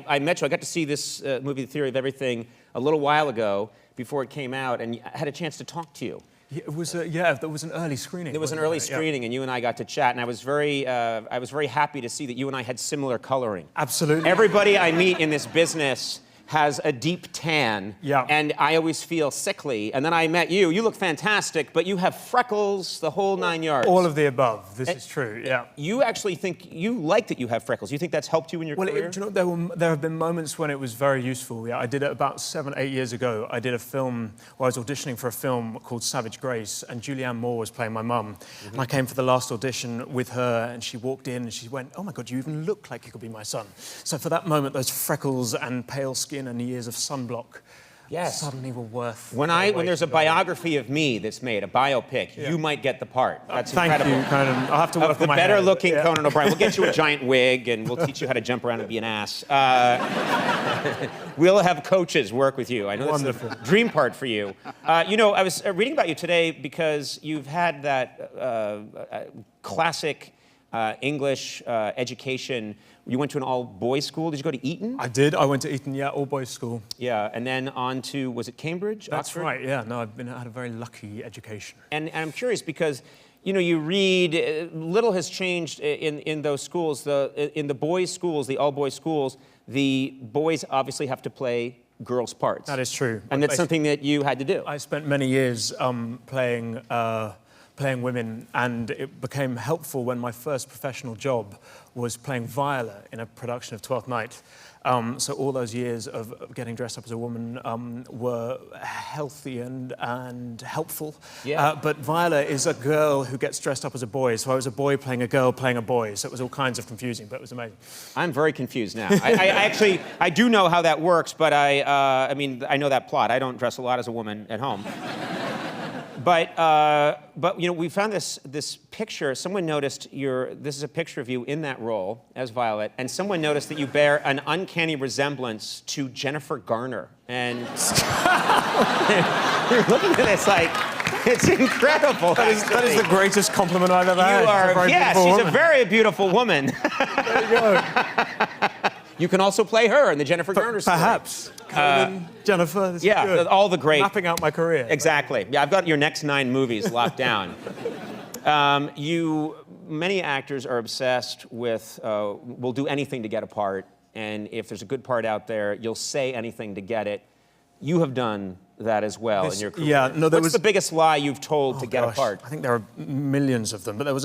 I met you. I got to see this movie, The Theory of Everything, a little while ago before it came out, and I had a chance to talk to you. Yeah, it was, there was an early screening. There was an early screening, and you and I got to chat, and I was very happy to see that you and I had similar coloring. Absolutely. Everybody I meet in this business has a deep tan, yeah. And I always feel sickly. And then I met you. You look fantastic, but you have freckles, the whole 9 yards. All of the above. This is true, yeah. You actually think, you like that you have freckles. You think that's helped you in your career? Do you know, there have been moments when it was very useful. Yeah, I did it about 7, 8 years ago. I did a film, I was auditioning for a film called Savage Grace, and Julianne Moore was playing my mum. Mm-hmm. And I came for the last audition with her, and she walked in, and she went, "Oh my God, you even look like you could be my son." So for that moment, those freckles and pale skin and years of sunblock suddenly were worth. When there's a biography of me that's made, a biopic, you might get the part. That's incredible. Thank you, Conan. I'll have to work on my hair. The better-looking Conan O'Brien. We'll get you a giant wig, and we'll teach you how to jump around and be an ass. We'll have coaches work with you. I know that's a dream part for you. You know, I was reading about you today because you've had that classic English education. You went to an all-boys school. Did you go to Eton? I did. I went to Eton, yeah, all-boys school. Yeah, and then on to, was it Cambridge? That's Oxford? right, yeah. No, I had a very lucky education. And I'm curious because, you know, you read, little has changed in those schools. In the boys' schools, the all-boys schools, the boys obviously have to play girls' parts. That is true. And that's something that you had to do. I spent many years playing women, and it became helpful when my first professional job was playing Viola in a production of Twelfth Night. So all those years of getting dressed up as a woman were healthy and helpful. Yeah. But Viola is a girl who gets dressed up as a boy, so I was a boy playing a girl playing a boy, so it was all kinds of confusing, but it was amazing. I'm very confused now. I do know how that works, but I mean, I know that plot. I don't dress a lot as a woman at home. But you know, we found this picture. Someone noticed this is a picture of you in that role as Violet, and someone noticed that you bear an uncanny resemblance to Jennifer Garner. And you're looking at this like, it's incredible. That is the greatest compliment I've ever had. She's a very beautiful woman. There you go. You can also play her in the Jennifer Garner story. Perhaps. Conan, Jennifer, this is good. All the great... Mapping out my career. Exactly. Yeah, I've got your next 9 movies locked down. Many actors are obsessed with, will do anything to get a part, and if there's a good part out there, you'll say anything to get it. You have done that as well in your career. Yeah, no, What's the biggest lie you've told to get a part? I think there are millions of them, but there was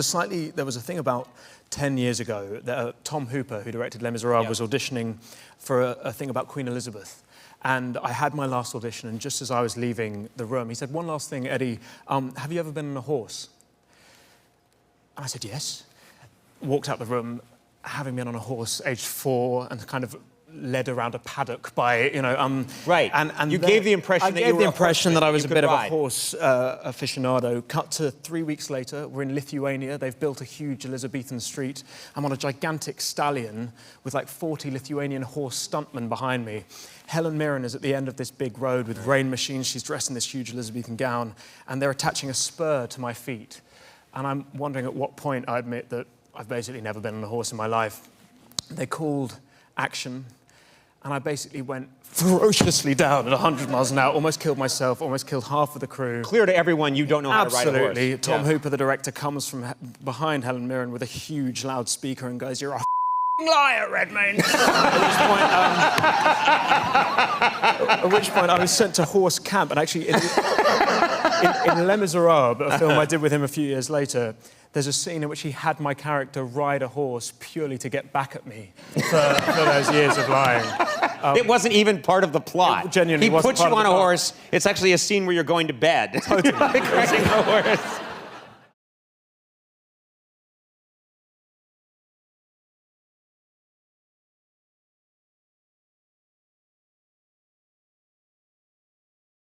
a thing about 10 years ago that Tom Hooper, who directed Les Miserables, was auditioning for a thing about Queen Elizabeth. And I had my last audition, and just as I was leaving the room, he said, "One last thing, Eddie, have you ever been on a horse?" And I said, "Yes." Walked out the room, having been on a horse, aged 4, and kind of led around a paddock by, you know... right, and you gave the impression that you were I gave the impression that I was a bit of a horse aficionado. Cut to 3 weeks later, we're in Lithuania. They've built a huge Elizabethan street. I'm on a gigantic stallion with like 40 Lithuanian horse stuntmen behind me. Helen Mirren is at the end of this big road with rain machines. She's dressed in this huge Elizabethan gown, and they're attaching a spur to my feet. And I'm wondering at what point I admit that I've basically never been on a horse in my life. They called action, and I basically went ferociously down at 100 miles an hour, almost killed myself, almost killed half of the crew. Clear to everyone you don't know how to ride a horse. Absolutely. Tom Hooper, the director, comes from behind Helen Mirren with a huge loudspeaker and goes, "You're a liar, Redmayne." At which point I was sent to horse camp, and actually in Les Miserables, a film I did with him a few years later, there's a scene in which he had my character ride a horse purely to get back at me for those years of lying. It wasn't even part of the plot. It genuinely wasn't He puts you part of on the a plot. horse. It's actually a scene where you're going to bed. Totally. Riding a horse.